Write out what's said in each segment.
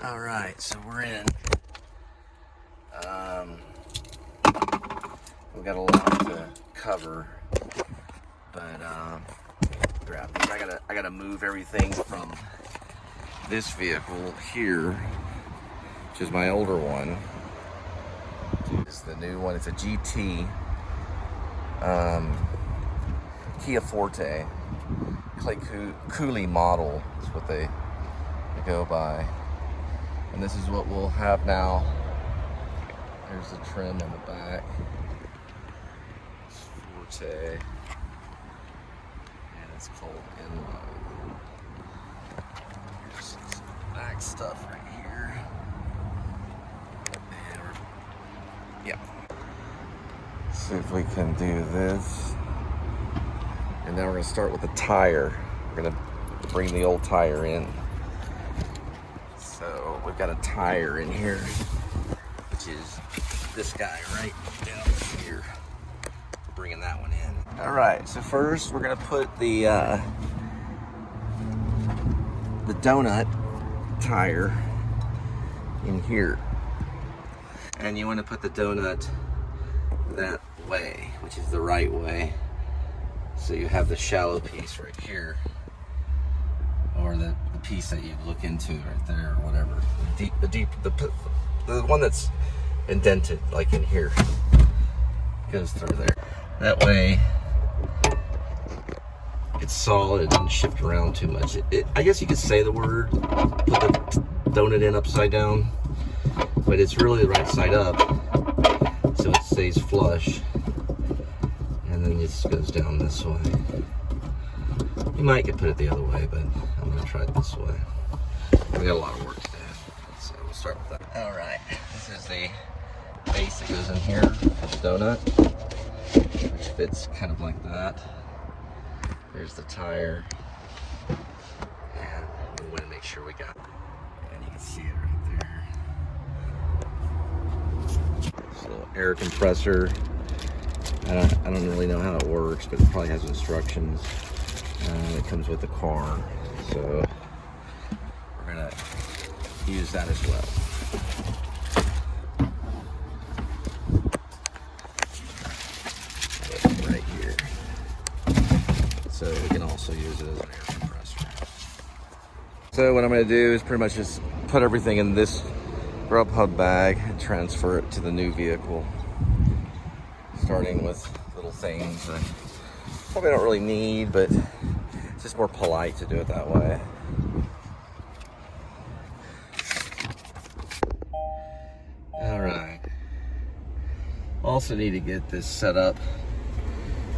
All right, so we're in. We got a lot to cover, but grab these. I gotta move everything from this vehicle here, which is my older one. This is the new one. It's a GT Kia Forte Clay Cooley model. That's what they go by. And this is what we'll have now. There's the trim on the back. It's Forte. And it's called Inline. Here's some back stuff right here. And yeah. See if we can do this. And now we're gonna start with the tire. We're gonna bring the old tire in. So we've got a tire in here, which is this guy right down here. Bringing that one in. All right, so first we're gonna put the donut tire in here. And you wanna put the donut that way, which is the right way. So you have the shallow piece right here, or the piece that you look into right there, or whatever. The one that's indented, like in here, goes through there. That way, it's solid. It doesn't shift around too much. I guess you could say the word, put the donut in upside down, but it's really the right side up, so it stays flush. And then it just goes down this way. You might could put it the other way, but I'm gonna try it this way. We got a lot of work to do, so we'll start with that. All right, this is the base that goes in here for the donut, which fits kind of like that. There's the tire, and we want to make sure we got it. And you can see it right there. It's a little air compressor. I don't really know how it works, but it probably has instructions. It comes with the car, so we're gonna use that as well. Right here. So we can also use it as an air compressor. So what I'm gonna do is pretty much just put everything in this Grubhub bag and transfer it to the new vehicle. Starting with little things that probably don't really need, but it's just more polite to do it that way. All right. Also need to get this set up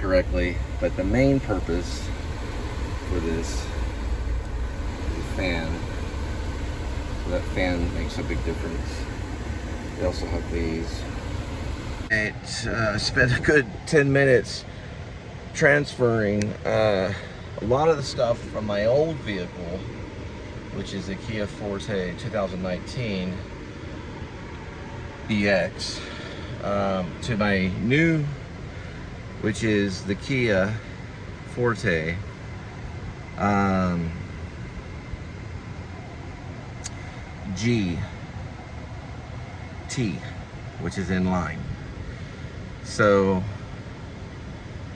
correctly, but the main purpose for this is a fan. So that fan makes a big difference. They also have these. Spent a good 10 minutes transferring a lot of the stuff from my old vehicle, which is the Kia Forte 2019 EX, to my new, which is the Kia Forte GT, which is in line. So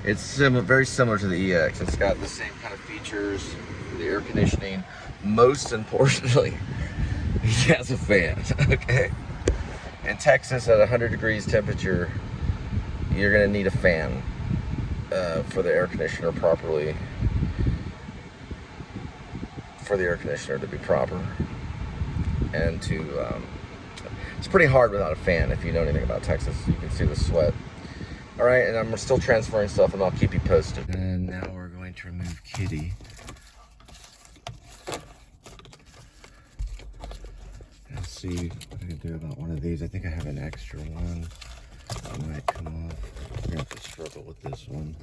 it's very similar to the EX. It's got the same kind of features, the air conditioning. Most importantly, it has a fan, okay? In Texas at 100 degrees temperature, you're gonna need a fan for the air conditioner properly, for the air conditioner to be proper. And it's pretty hard without a fan. If you know anything about Texas, you can see the sweat. All right, and I'm still transferring stuff, and I'll keep you posted. And now we're going to remove Kitty. Let's see what I can do about one of these. I think I have an extra one that might come off. I'm gonna have to struggle with this one.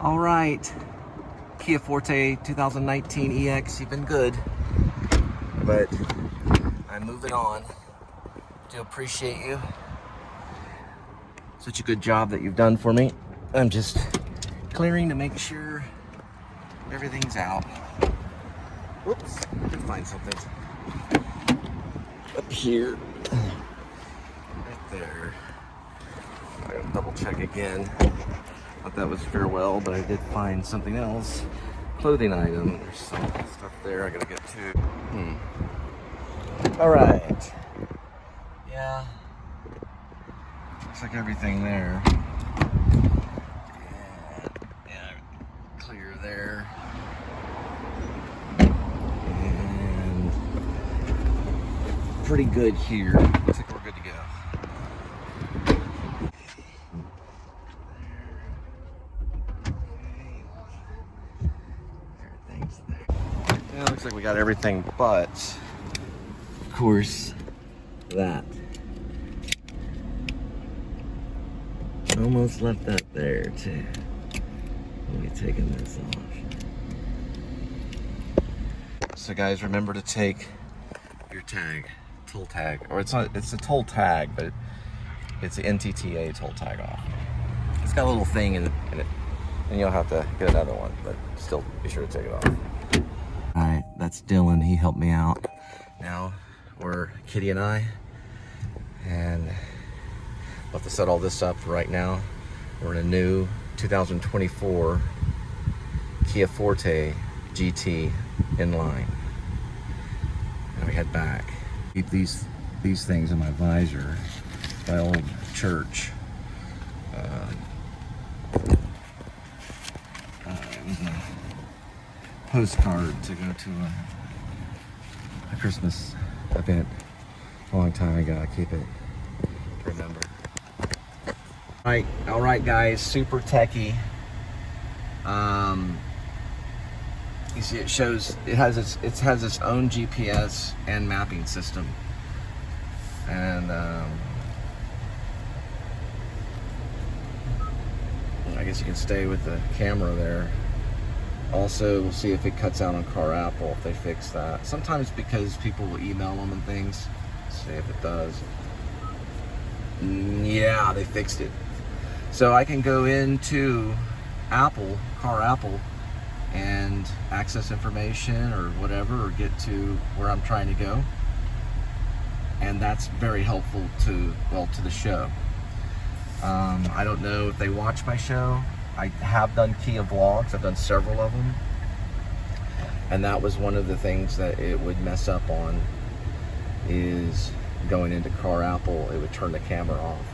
All right, Kia Forte 2019 EX, you've been good, but I'm moving on. Do appreciate you. Such a good job that you've done for me. I'm just clearing to make sure everything's out. Whoops, I did find something up here. Right there. I gotta double check again. Thought that was farewell, but I did find something else. Clothing item. There's some stuff there I gotta get to. Alright. Yeah. Looks like everything there. Yeah, clear there. And pretty good here. Looks like we're good to go. Everything's there. Yeah, looks like we got everything but, of course, that. Almost left that there too. We'll be taking this off. So guys, remember to take your tag, toll tag, or it's a toll tag, but it's an NTTA toll tag off. It's got a little thing in it, and you'll have to get another one, but still be sure to take it off. All right, that's Dylan. He helped me out. Now we're Kitty and I, and I'll have to set all this up right now. We're in a new 2024 Kia Forte GT-Line. And we head back. Keep these things in my visor. My old church. It was a postcard to go to a Christmas event a long time ago. I keep it to remember. All right, guys, super techie. You see, it has its own GPS and mapping system, and I guess you can stay with the camera there. Also, we'll see if it cuts out on Car Apple, if they fix that. Sometimes because people will email them and things. Let's see if it does. Yeah, they fixed it. So I can go into Apple, Car Apple, and access information or whatever, or get to where I'm trying to go. And that's very helpful to the show. I don't know if they watch my show. I have done Kia vlogs. I've done several of them. And that was one of the things that it would mess up on, is going into Car Apple, it would turn the camera off.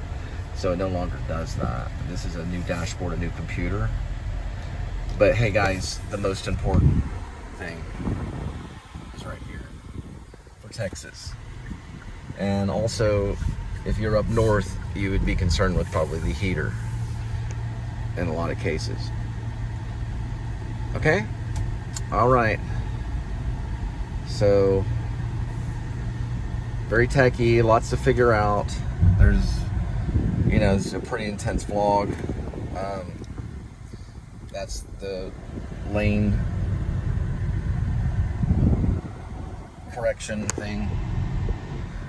So it no longer does that. This is a new dashboard, a new computer. But hey guys, the most important thing is right here for Texas. And also, if you're up north, you would be concerned with probably the heater in a lot of cases. Okay? All right. So, very techy, lots to figure out. It's a pretty intense vlog. That's the lane correction thing,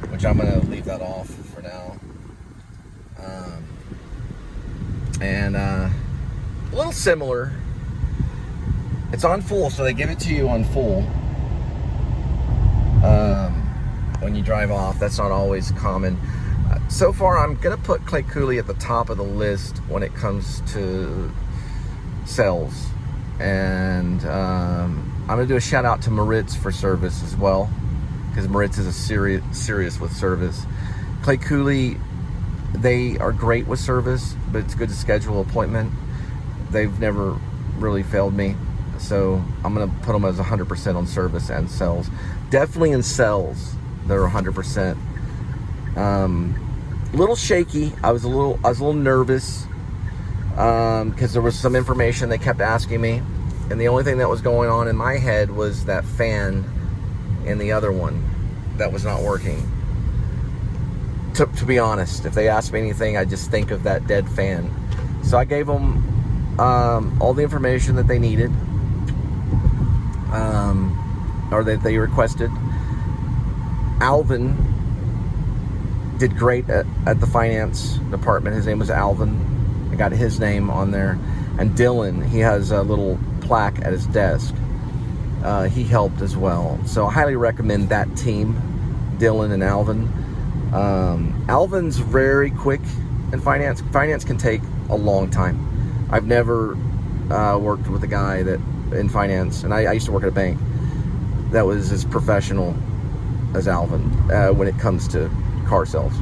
which I'm gonna leave that off for now. And a little similar. It's on full, so they give it to you on full. When you drive off, that's not always common. So far, I'm gonna put Clay Cooley at the top of the list when it comes to cells, and I'm gonna do a shout out to Moritz for service as well, because Moritz is serious with service. Clay Cooley, they are great with service, but it's good to schedule an appointment. They've never really failed me, so I'm gonna put them as 100% on service and cells. Definitely in cells, they're 100%. A little shaky. I was a little nervous because there was some information they kept asking me, and the only thing that was going on in my head was that fan in the other one that was not working. To be honest, if they asked me anything, I just think of that dead fan. So I gave them all the information that they needed, or that they requested. Alvin did great at the finance department. His name was Alvin. I got his name on there. And Dylan, he has a little plaque at his desk. he helped as well. So I highly recommend that team, Dylan and Alvin. Alvin's very quick in finance. Finance can take a long time. I've never worked with a guy that in finance, and I used to work at a bank, that was as professional as Alvin when it comes to car sales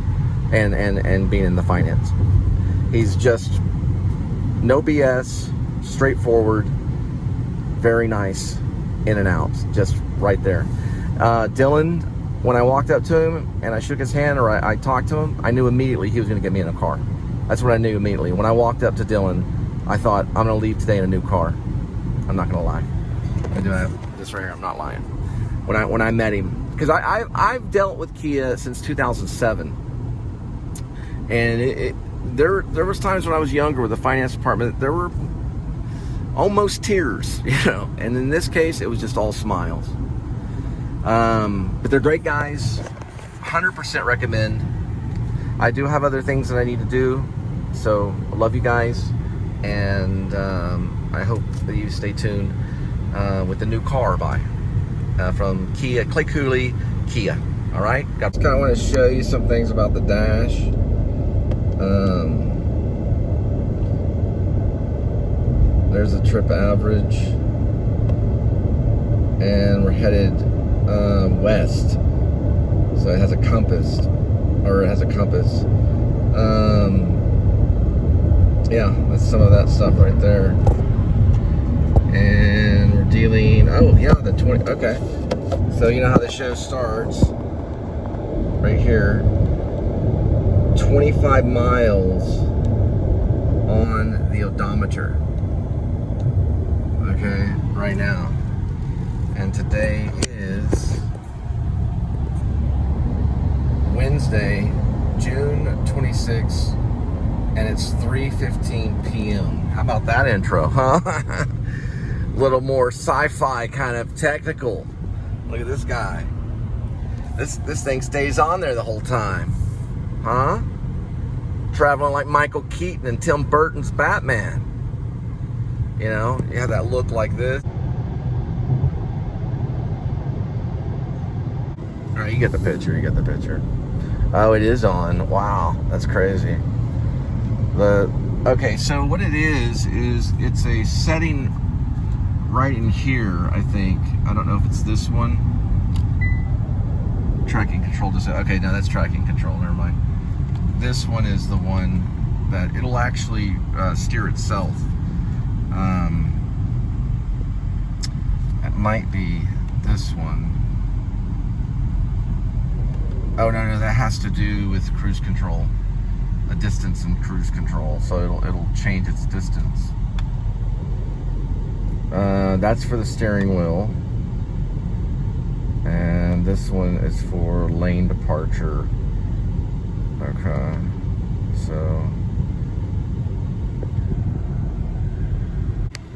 and being in the finance. He's just no BS, straightforward, very nice, in and out, just right there. Dylan, when I walked up to him and I shook his hand or I talked to him, I knew immediately he was going to get me in a car. That's what I knew immediately. When I walked up to Dylan, I thought, I'm going to leave today in a new car. I'm not going to lie. I do have this right here. I'm not lying. When I met him, because I've dealt with Kia since 2007, and there was times when I was younger with the finance department, there were almost tears, you know. And in this case, it was just all smiles. But they're great guys. 100% recommend. I do have other things that I need to do, so I love you guys, and I hope that you stay tuned with the new car buy from Kia, Clay Cooley KIA. All right, just kind of want to show you some things about the dash. There's a trip average, and we're headed west, so it has a compass, yeah, that's some of that stuff right there. And we're dealing, oh yeah, the 20, okay, so you know how the show starts right here, 25 miles on the odometer, okay, right now. And today is Wednesday, June 26th, and it's 3:15 p.m. How about that intro, huh? A little more sci-fi, kind of technical. Look at this guy. This thing stays on there the whole time, huh? Traveling like Michael Keaton and Tim Burton's Batman. You know, you have that look like this. All right, you get the picture. Oh, it is on. Wow, that's crazy. Okay, so what it is it's a setting right in here, I think. I don't know if it's this one. Tracking control. Okay, no, that's tracking control. Never mind. This one is the one that it'll actually steer itself. It might be this one. Oh no, that has to do with cruise control, a distance in cruise control. So it'll change its distance. That's for the steering wheel, and this one is for lane departure. Okay, so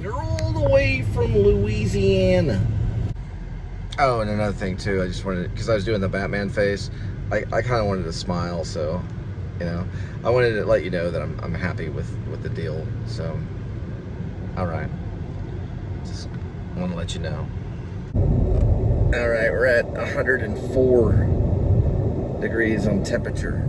you're all the way from Louisiana. Oh, and another thing too, I just wanted, because I was doing the Batman face, I kind of wanted to smile, so, you know, I wanted to let you know that I'm happy with the deal, so, all right, just want to let you know. All right, we're at 104 degrees on temperature.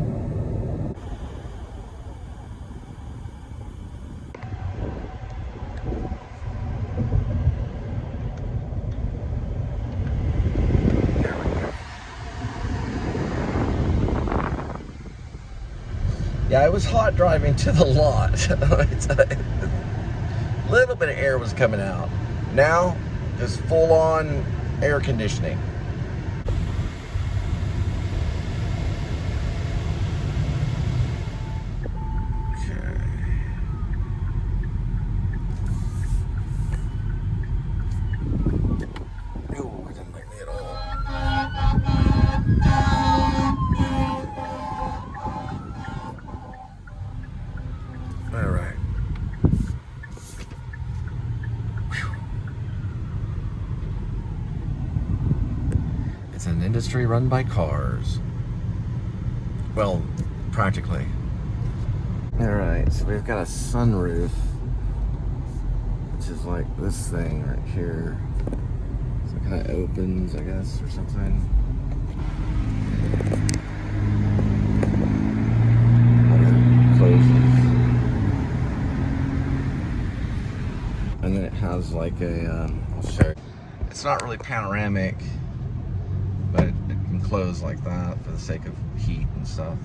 Yeah, it was hot driving to the lot. A little bit of air was coming out. Now, just full-on air conditioning. Okay. Ooh, it didn't like me at all. All right. It's an industry run by cars. Well, practically. All right, so we've got a sunroof, which is like this thing right here. how it opens, I guess, or something. Closes. And then it has like a, I'll show you. It's not really panoramic, but it can close like that for the sake of heat and stuff.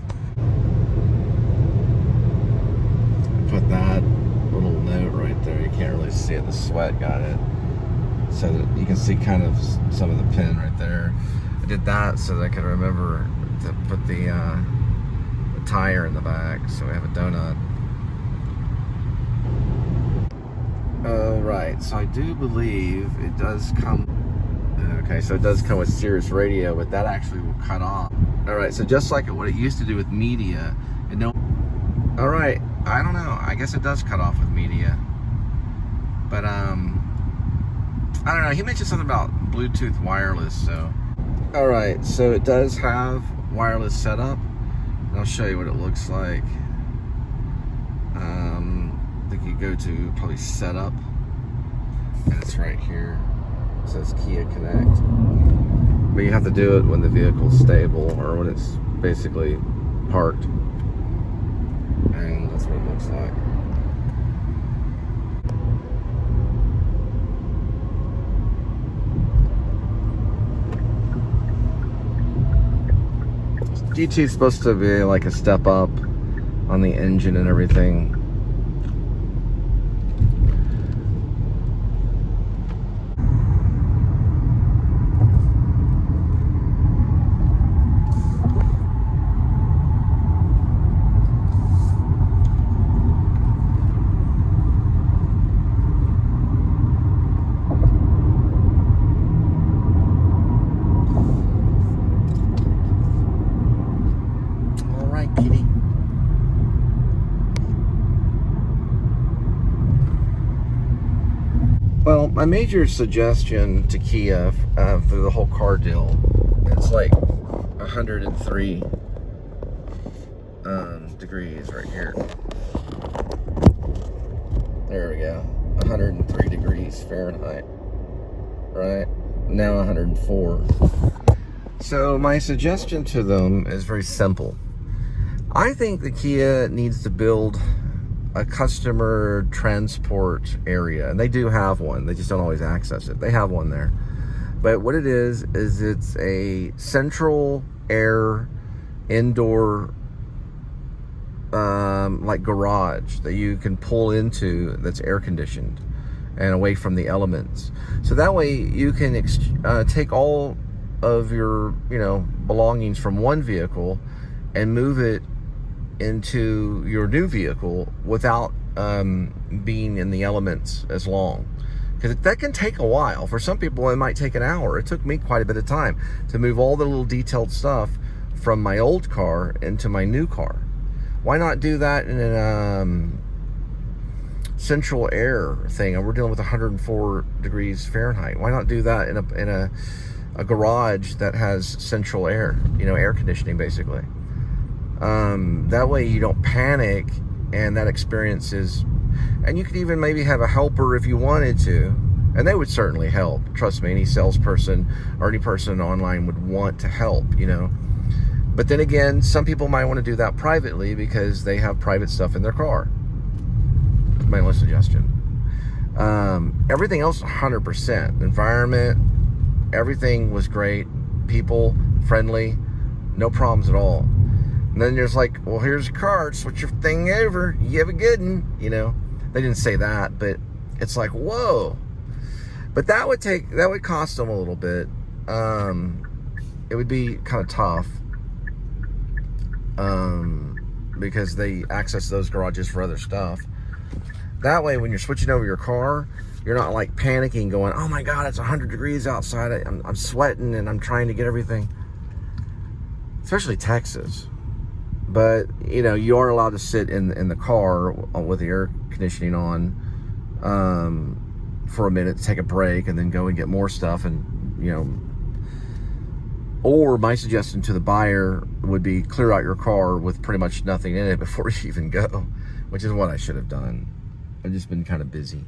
Put that little note right there. You can't really see it. The sweat got it. So that you can see kind of some of the pin right there. I did that so that I could remember to put the tire in the back. So we have a donut. Alright, so I do believe it does come. Okay, so it does come with Sirius radio, but that actually will cut off. Alright, so just like what it used to do with media, it don't. Alright, I don't know. I guess it does cut off with media. But I don't know. He mentioned something about Bluetooth wireless, so. Alright, so it does have wireless setup. I'll show you what it looks like. I think you go to probably setup, and it's right here. It says Kia Connect. But you have to do it when the vehicle's stable or when it's basically parked. And that's what it looks like. GT is supposed to be like a step up on the engine and everything. Well, my major suggestion to Kia for the whole car deal, it's like 103 degrees right here. There we go. 103 degrees Fahrenheit. Right? Now 104. So my suggestion to them is very simple. I think the Kia needs to build a customer transport area, and they do have one. They just don't always access it. They have one there, but what it is it's a central air indoor like garage that you can pull into, that's air conditioned and away from the elements. So that way you can take all of your belongings from one vehicle and move it into your new vehicle without being in the elements as long, because that can take a while. For some people it might take an hour. It took me quite a bit of time to move all the little detailed stuff from my old car into my new car. Why not do that in a central air thing? And we're dealing with 104 degrees Fahrenheit. Why not do that in a garage that has central air, air conditioning basically? That way you don't panic, and that experience is, and you could even maybe have a helper if you wanted to, and they would certainly help. Trust me, any salesperson or any person online would want to help, But then again, some people might want to do that privately because they have private stuff in their car. My only suggestion. Everything else, 100%. Environment, everything was great. People, friendly, no problems at all. And then there's like, well, here's your card, switch your thing over, you have a good one, They didn't say that, but it's like, whoa. But that would cost them a little bit. It would be kind of tough. Because they access those garages for other stuff. That way, when you're switching over your car, you're not like panicking going, oh my God, it's 100 degrees outside. I'm sweating and I'm trying to get everything. Especially Texas. But, you are allowed to sit in the car with the air conditioning on for a minute to take a break and then go and get more stuff. And, or my suggestion to the buyer would be clear out your car with pretty much nothing in it before you even go, which is what I should have done. I've just been kind of busy.